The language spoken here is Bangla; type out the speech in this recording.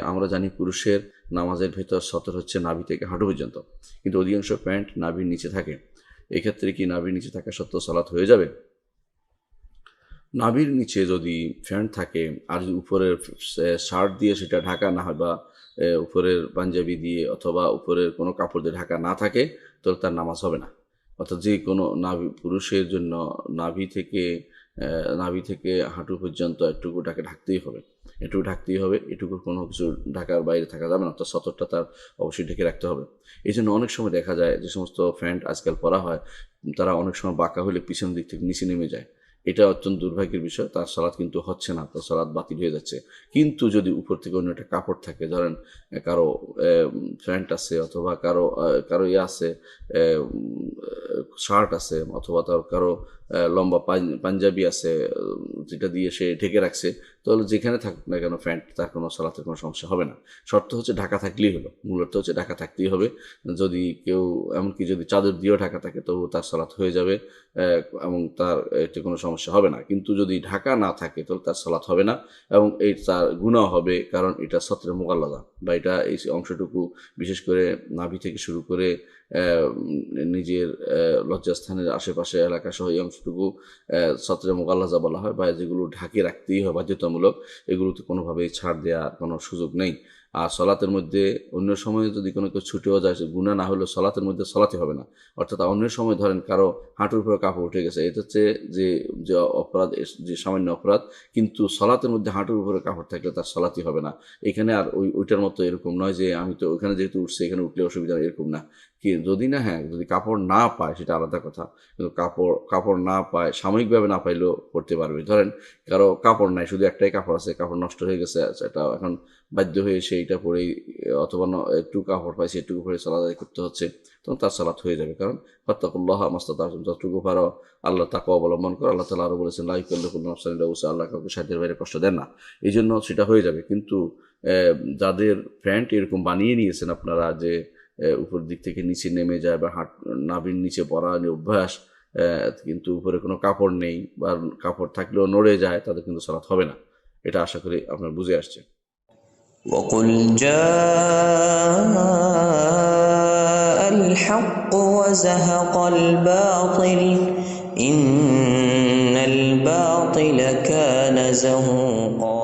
আমরা জানি পুরুষের নামাজের ভেতর সতর হচ্ছে নাভি থেকে হাঁটু পর্যন্ত, কিন্তু অধিকাংশ প্যান্ট নাভির নিচে থাকে। এক্ষেত্রে কি নাভির নিচে থাকা সত্ত্বেও সালাত হয়ে যাবে? নাভির নিচে যদি প্যান্ট থাকে আর যদি উপরের শার্ট দিয়ে সেটা ঢাকা না হয় বা উপরের পাঞ্জাবি দিয়ে অথবা উপরের কোনো কাপড় দিয়ে ঢাকা না থাকে, তাহলে তার নামাজ হবে না। অর্থাৎ যে কোনো পুরুষের জন্য নাভি থেকে হাঁটু পর্যন্ত এটুকু ঢাকতেই হবে, এটুকুর কোনো কিছু ঢাকার বাইরে থাকা যাবে না, তো সতরটা তার অবশ্যই ঢেকে রাখতে হবে। এই জন্য অনেক সময় দেখা যায় যে সমস্ত প্যান্ট আজকাল পরা হয়, তারা অনেক সময় বাঁকা হলে পিছন দিক থেকে নিচে নেমে যায়। এটা অত্যন্ত দুর্ভাগ্যের বিষয়, তার সালাত কিন্তু হচ্ছে না, তার সালাত বাতিল হয়ে যাচ্ছে। কিন্তু যদি উপর থেকে অন্য একটা কাপড় থাকে, ধরেন কারো প্যান্ট আছে অথবা কারো আছে, শার্ট আছে অথবা তার কারো লম্বা পাঞ্জাবি আছে যেটা দিয়ে সে ঢেকে রাখছে, তাহলে যেখানে থাকুক না কেন প্যান্ট, তার কোনো সালাতের কোনো সমস্যা হবে না। শর্ত হচ্ছে ঢাকা থাকলেই হলো, মূলত হচ্ছে ঢাকা থাকতেই হবে। যদি কেউ এমনকি যদি চাদর দিয়েও ঢাকা থাকে তবু তার সালাত হয়ে যাবে এবং তার এতে কোনো সমস্যা হবে না। কিন্তু যদি ঢাকা না থাকে তাহলে তার সালাত হবে না এবং এই তার গুনাহ হবে, কারণ এটা সতরে মুগাল্লাদা, বা এটা এই অংশটুকু বিশেষ করে নাভি থেকে শুরু করে নিজের লজ্জাস্থানের আশেপাশে এলাকা সহ এই অংশটুকু সতরে মুগাল্লাজা বলা হয়, বা যেগুলো ঢাকে রাখতেই হয় বাধ্যতামূলক, এগুলোতে কোনোভাবেই ছাড় দেওয়ার কোনো সুযোগ নেই। আর সলাতের মধ্যে অন্য সময়ে যদি কোনো কেউ ছুটেও যায়, সে গুনাহ না হলেও সলাতের মধ্যে সলাতে হবে না। অর্থাৎ অন্য সময় ধরেন কারো হাঁটুর উপরে কাপড় উঠে গেছে, এটা হচ্ছে যে অপরাধ, যে সামান্য অপরাধ, কিন্তু সলাতের মধ্যে হাঁটুর উপরে কাপড় থাকলে তার সলাতই হবে না। এখানে আর ওইটার মতো এরকম নয় যে আমি তো ওইখানে যেহেতু উঠছে এখানে উঠলে অসুবিধা নেই, এরকম না। কি যদি না, হ্যাঁ, যদি কাপড় না পায় সেটা আলাদা কথা, কিন্তু কাপড় না পায়, সাময়িকভাবে না পাইলেও পড়তে পারবে। ধরেন কারো কাপড় নাই, শুধু একটাই কাপড় আছে, কাপড় নষ্ট হয়ে গেছে, এটা এখন বাধ্য হয়ে সেইটা পরেই অথবা একটু কাপড় পাইছে একটুকু পরে সালাদ আদায় করতে হচ্ছে, তখন তার সালাত হয়ে যাবে। কারণ ফাত্তাকুল্লাহ মাস্তাতা'তুম, যতটুকু পারো আল্লাহ তাকওয়া অবলম্বন করো। আল্লাহ তাআলা আরও বলেছেন লা ইউকাল্লিফু নাফসান ইল্লা উসআহা, আল্লাহ কাউকে সাধ্যের বাইরে কষ্ট দেন না, এই জন্য সেটা হয়ে যাবে। কিন্তু যাদের প্যান্ট এরকম বানিয়ে নিয়েছেন আপনারা যে উপর দিক থেকে নিচে নেমে যায় বা নাভির নিচে পরা অভ্যাস, কিন্তু উপরে কোনো কাপড় নেই বা কাপড় থাকলেও নড়ে যায়, তাদের কিন্তু সালাত হবে না। এটা আশা করি আপনার বুঝে আসছে। وقل جاء الحق وزهق الباطل إن الباطل كان زهوقا